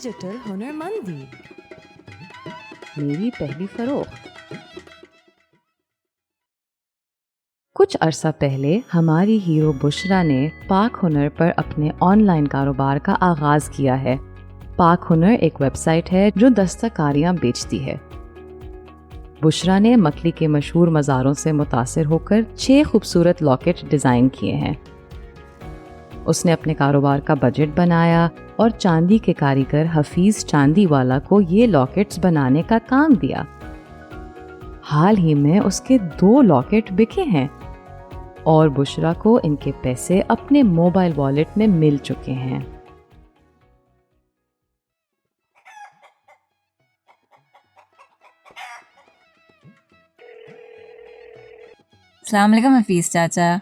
Digital ہنرمندی، میری پہلی فروخت۔ کچھ عرصہ پہلے ہماری ہیرو بشرا نے پاک ہنر پر اپنے آن لائن کاروبار کا آغاز کیا ہے۔ پاک ہنر ایک ویب سائٹ ہے جو دستکاریاں بیچتی ہے۔ بشرا نے مکلی کے مشہور مزاروں سے متاثر ہو کر 6 خوبصورت لاکٹ ڈیزائن کیے ہیں۔ اس نے اپنے کاروبار کا بجٹ بنایا اور چاندی کے کاریگر حفیظ چاندی والا کو یہ لاکٹس بنانے کا کام دیا۔ حال ہی میں اس کے 2 لاکٹ بکے ہیں اور بشرا کو ان کے پیسے اپنے موبائل والیٹ میں مل چکے ہیں۔ السلام علیکم حفیظ چاچا۔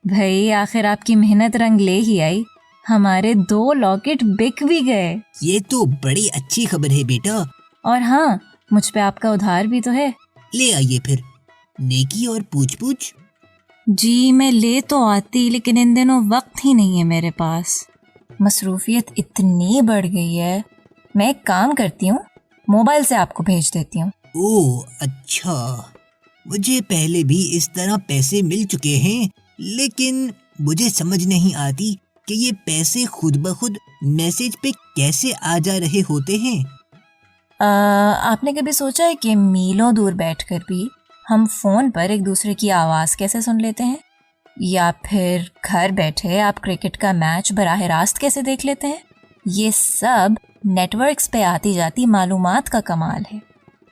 بھائی آخر آپ کی محنت رنگ لے ہی آئی، ہمارے 2 لاکٹ بک بھی گئے۔ یہ تو بڑی اچھی خبر ہے بیٹا۔ اور ہاں، مجھ پہ آپ کا ادھار بھی تو ہے۔ لے آئیے پھر، نیکی اور پوچھ پوچھ۔ جی میں لے تو آتی، لیکن ان دنوں وقت ہی نہیں ہے میرے پاس، مصروفیت اتنی بڑھ گئی ہے۔ میں ایک کام کرتی ہوں، موبائل سے آپ کو بھیج دیتی ہوں۔ اوہ اچھا، مجھے پہلے بھی اس طرح پیسے مل چکے ہیں، لیکن مجھے سمجھ نہیں آتی کہ یہ پیسے خود بخود میسج پہ کیسے آ جا رہے ہوتے ہیں۔ آپ نے کبھی سوچا ہے کہ میلوں دور بیٹھ کر بھی ہم فون پر ایک دوسرے کی آواز کیسے سن لیتے ہیں؟ یا پھر گھر بیٹھے آپ کرکٹ کا میچ براہ راست کیسے دیکھ لیتے ہیں؟ یہ سب نیٹ ورکس پہ آتی جاتی معلومات کا کمال ہے۔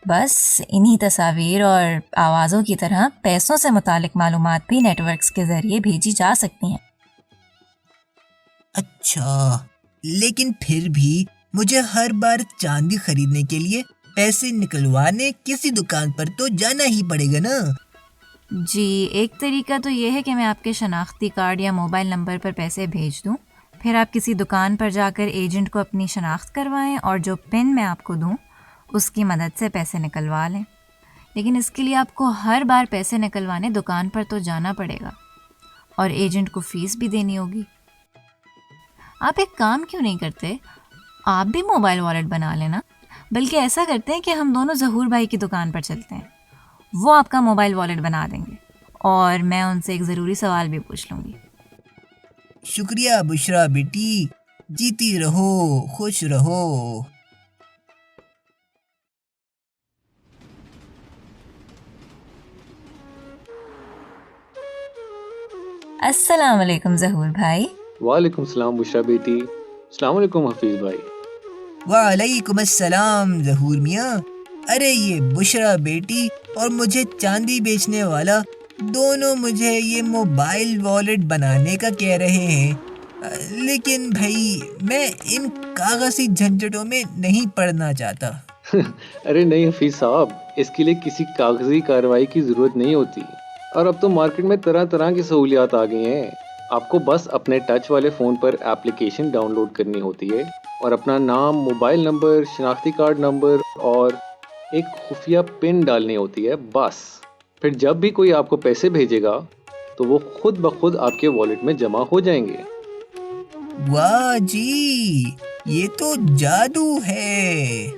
بس انہی تصاویر اور آوازوں کی طرح پیسوں سے متعلق معلومات بھی نیٹ ورکس کے ذریعے بھیجی جا سکتی ہیں۔ اچھا، لیکن پھر بھی مجھے ہر بار چاندی خریدنے کے لیے پیسے نکلوانے کسی دکان پر تو جانا ہی پڑے گا نا۔ جی ایک طریقہ تو یہ ہے کہ میں آپ کے شناختی کارڈ یا موبائل نمبر پر پیسے بھیج دوں، پھر آپ کسی دکان پر جا کر ایجنٹ کو اپنی شناخت کروائیں اور جو پن میں آپ کو دوں اس کی مدد سے پیسے نکلوا لیں۔ لیکن اس کے لیے آپ کو ہر بار پیسے نکلوانے دکان پر تو جانا پڑے گا اور ایجنٹ کو فیس بھی دینی ہوگی۔ آپ ایک کام کیوں نہیں کرتے، آپ بھی موبائل والیٹ بنا لینا، بلکہ ایسا کرتے ہیں کہ ہم دونوں ظہور بھائی کی دکان پر چلتے ہیں، وہ آپ کا موبائل والیٹ بنا دیں گے اور میں ان سے ایک ضروری سوال بھی پوچھ لوں گی۔ شکریہ بشرا بیٹی، جیتی رہو، خوش رہو۔ السلام علیکم ظہور بھائی۔ وعلیکم السلام بشرا بیٹی۔ السلام علیکم حفیظ بھائی۔ وعلیکم السلام ظہور میاں۔ ارے یہ بشرا بیٹی اور مجھے چاندی بیچنے والا دونوں مجھے یہ موبائل والیٹ بنانے کا کہہ رہے ہیں، لیکن بھائی میں ان کاغذی جھنجھٹوں میں نہیں پڑنا چاہتا۔ ارے نہیں حفیظ صاحب، اس کے لیے کسی کاغذی کارروائی کی ضرورت نہیں ہوتی، اور اب تو مارکیٹ میں طرح طرح کی سہولیات آ گئی ہیں۔ آپ کو بس اپنے ٹچ والے فون پر ایپلیکیشن ڈاؤن لوڈ کرنی ہوتی ہے اور اپنا نام، موبائل نمبر، شناختی کارڈ نمبر اور ایک خفیہ پن ڈالنی ہوتی ہے بس۔ پھر جب بھی کوئی آپ کو پیسے بھیجے گا تو وہ خود بخود آپ کے والیٹ میں جمع ہو جائیں گے۔ واہ جی، یہ تو جادو ہے۔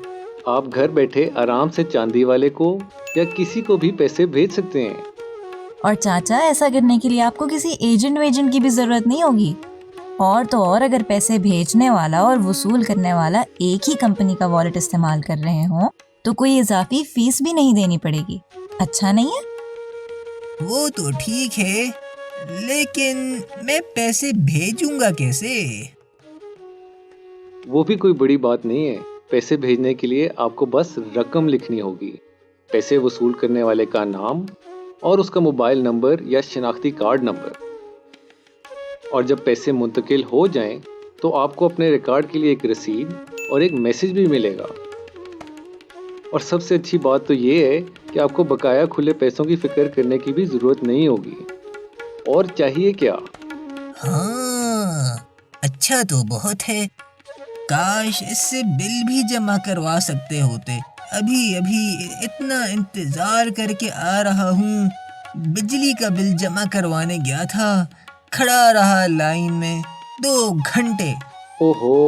آپ گھر بیٹھے آرام سے چاندی والے کو یا کسی کو بھی پیسے بھیج سکتے ہیں۔ اور چاچا ایسا کرنے کے لیے آپ کو کسی ایجنٹ کی بھی ضرورت نہیں ہوگی، اور تو اور اگر پیسے بھیجنے والا اور وصول کرنے والا ایک ہی کمپنی کا والیٹ استعمال کر رہے ہوں تو کوئی اضافی فیس بھی نہیں دینی پڑے گی۔ اچھا نہیں ہے؟ وہ تو ٹھیک ہے، لیکن میں پیسے بھیجوں گا کیسے؟ وہ بھی کوئی بڑی بات نہیں ہے۔ پیسے بھیجنے کے لیے آپ کو بس رقم لکھنی ہوگی، پیسے وصول کرنے والے کا نام اور اس کا موبائل نمبر یا شناختی کارڈ نمبر، اور جب پیسے منتقل ہو جائیں تو آپ کو اپنے ریکارڈ کے لیے ایک رسید اور ایک میسج بھی ملے گا۔ اور سب سے اچھی بات تو یہ ہے کہ آپ کو بقایا کھلے پیسوں کی فکر کرنے کی بھی ضرورت نہیں ہوگی۔ اور چاہیے کیا؟ ہاں اچھا تو بہت ہے، کاش اس سے بل بھی جمع کروا سکتے ہوتے۔ ابھی اتنا انتظار کر کے آ رہا ہوں، بجلی کا بل جمع کروانے گیا تھا، کھڑا رہا لائن میں 2 گھنٹے۔ اوہو،